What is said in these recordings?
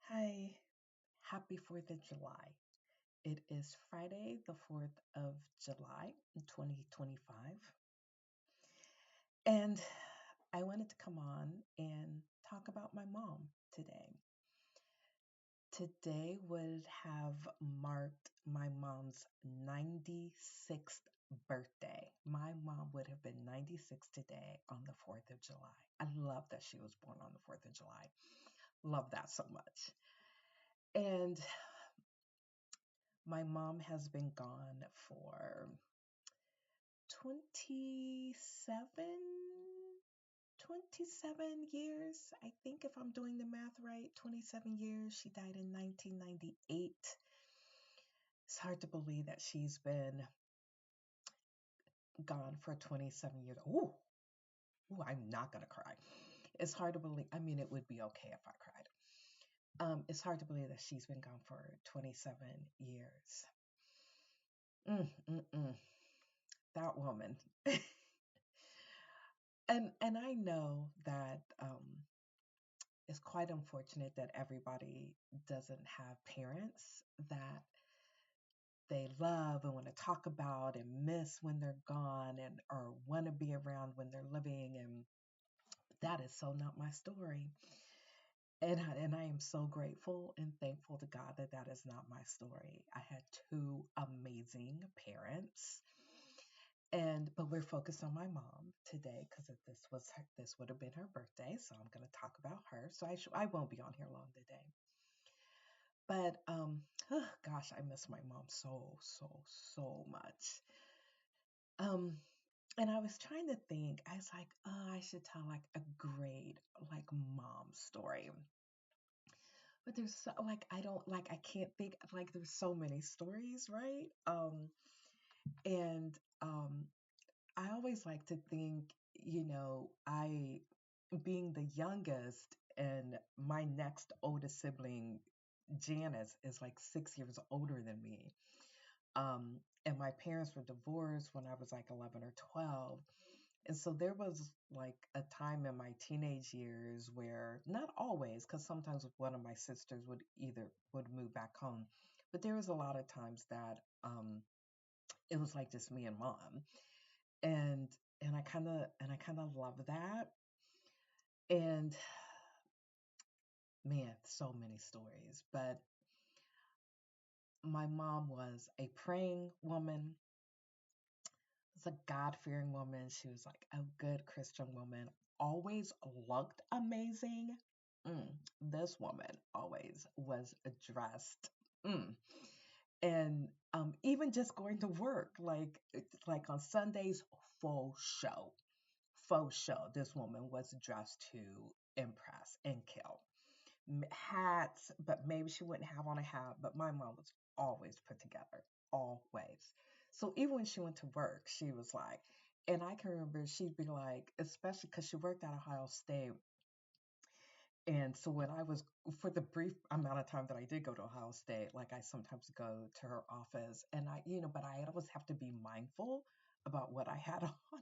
Hi, happy 4th of July. It is Friday, the 4th of July, 2025. And I wanted to come on and talk about my mom today. Today would have marked my mom's 96th birthday. My mom would have been 96 today on the 4th of July. I love that she was born on the 4th of July. Love that so much. And my mom has been gone for 27, 27 years. I think if I'm doing the math right, 27 years. She died in 1998. It's hard to believe that she's been gone for 27 years. Ooh, I'm not going to cry. It's hard to believe. I mean, it would be okay if I cried. It's hard to believe that she's been gone for 27 years. Mm. That woman. And I know that it's quite unfortunate that everybody doesn't have parents that they love and want to talk about and miss when they're gone and or want to be around when they're living, and that is so not my story. And I am so grateful and thankful to God that that is not my story. I had two amazing parents, and but we're focused on my mom today because this would have been her birthday, so I'm going to talk about her. So I won't be on here long today. But oh, gosh, I miss my mom so much. Um, and I was trying to think. I was like, oh, I should tell like a great like mom story. But there's so, like I don't like I can't think like there's so many stories, right? And I always like to think, I being the youngest and my next oldest sibling, Janice, is like 6 years older than me. And my parents were divorced when I was like 11 or 12. And so there was like a time in my teenage years where not always, because sometimes one of my sisters would move back home, but there was a lot of times that it was like just me and mom, and and I kind of love that. And man, so many stories. But my mom was a praying woman, was a God-fearing woman. She was like a good Christian woman, always looked amazing. Mm, this woman always was dressed. Mm. And even just going to work, like on Sundays, faux show, faux show. This woman was dressed to impress and kill. Hats, but maybe she wouldn't have on a hat. But my mom was always put together, always. So even when she went to work, she was like, and I can remember she'd be like, especially because she worked at Ohio State. And so when I was, for the brief amount of time that I did go to Ohio State, like I sometimes go to her office and but I always have to be mindful about what I had on.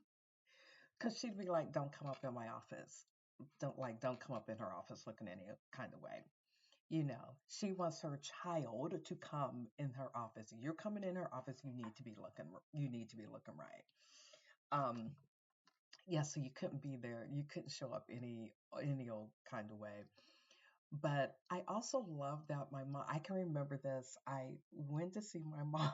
Because she'd be like, don't come up in my office. Don't come up in her office looking any kind of way. She wants her child to come in her office. You're coming in her office, you need to be looking right. Um, yeah, so you couldn't be there. You couldn't show up any old kind of way. But I also love that my mom, I can remember this. I went to see my mom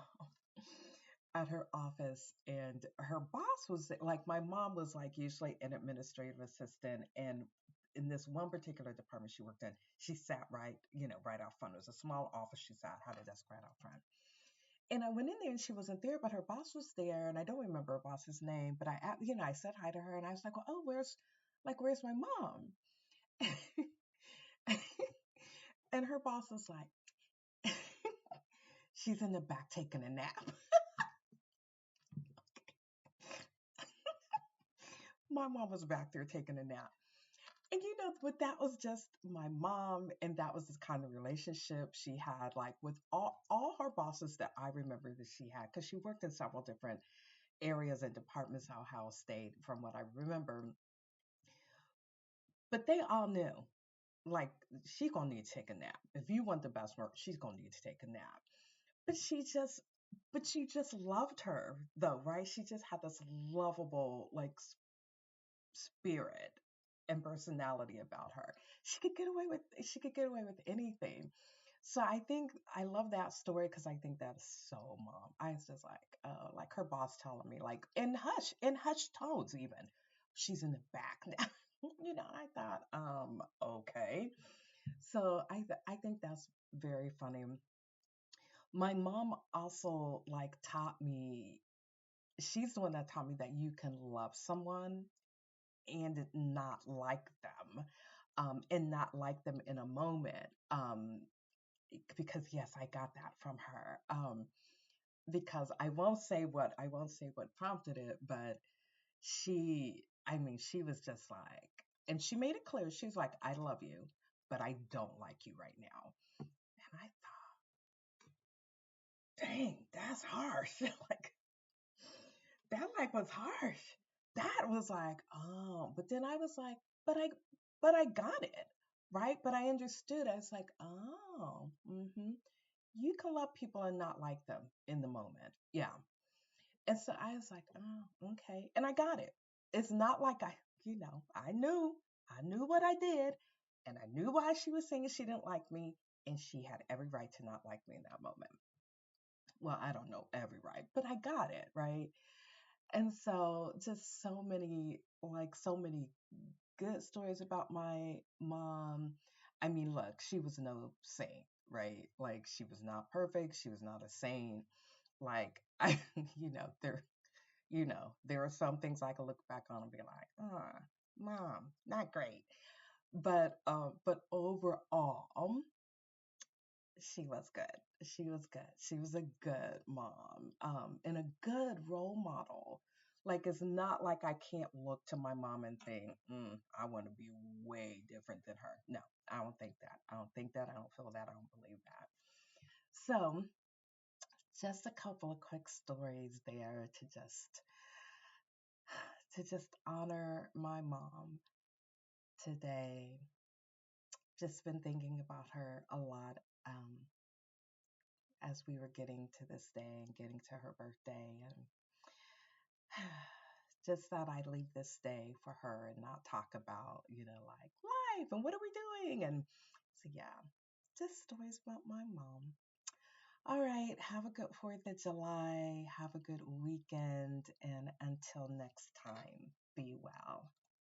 at her office, and her boss was like, my mom was like usually an administrative assistant. And in this one particular department she worked in, she sat right out front. It was a small office. She sat, had a desk right out front. And I went in there and she wasn't there, but her boss was there. And I don't remember her boss's name, but I said hi to her and I was like, well, oh, where's my mom? And her boss was like, she's in the back taking a nap. My mom was back there taking a nap. And but that was just my mom, and that was the kind of relationship she had, like with all her bosses that I remember that she had, because she worked in several different areas and departments at Ohio State, from what I remember. But they all knew. like she gonna need to take a nap. If you want the best work, she's gonna need to take a nap. But she just loved her though, right? She just had this lovable like spirit and personality about her. She could get away with anything. So I think I love that story because I think that's so mom. I was just like her boss telling me like in hushed tones even. She's in the back now. I thought, okay. So I think that's very funny. My mom also like taught me. She's the one that taught me that you can love someone and not like them, and not like them in a moment. Because yes, I got that from her. Because I won't say what prompted it, but I mean, she was just like, and she made it clear. She's like, I love you, but I don't like you right now. And I thought, dang, that's harsh. Like that like was harsh. That was like, oh, but then I was like, but I but I got it, right? But I understood. I was like, oh, you can love people and not like them in the moment. Yeah. And so I was like, oh, okay. And I got it. It's not like I knew what I did, and I knew why she was saying she didn't like me, and she had every right to not like me in that moment. Well, I don't know every right, but I got it, right? And so just so many good stories about my mom. I mean, look, she was no saint, right? Like she was not perfect, she was not a saint. Like I there are some things I can look back on and be like, mom, not great. But overall, she was good. She was good. She was a good mom, and a good role model. Like it's not like I can't look to my mom and think, I want to be way different than her. No, I don't think that. I don't think that. I don't feel that. I don't believe that. So, just a couple of quick stories there to just honor my mom today. Just been thinking about her a lot. As we were getting to this day and getting to her birthday, and just thought I'd leave this day for her and not talk about, like life and what are we doing. And so, yeah, just stories about my mom. All right, have a good 4th of July. Have a good weekend. And until next time, be well.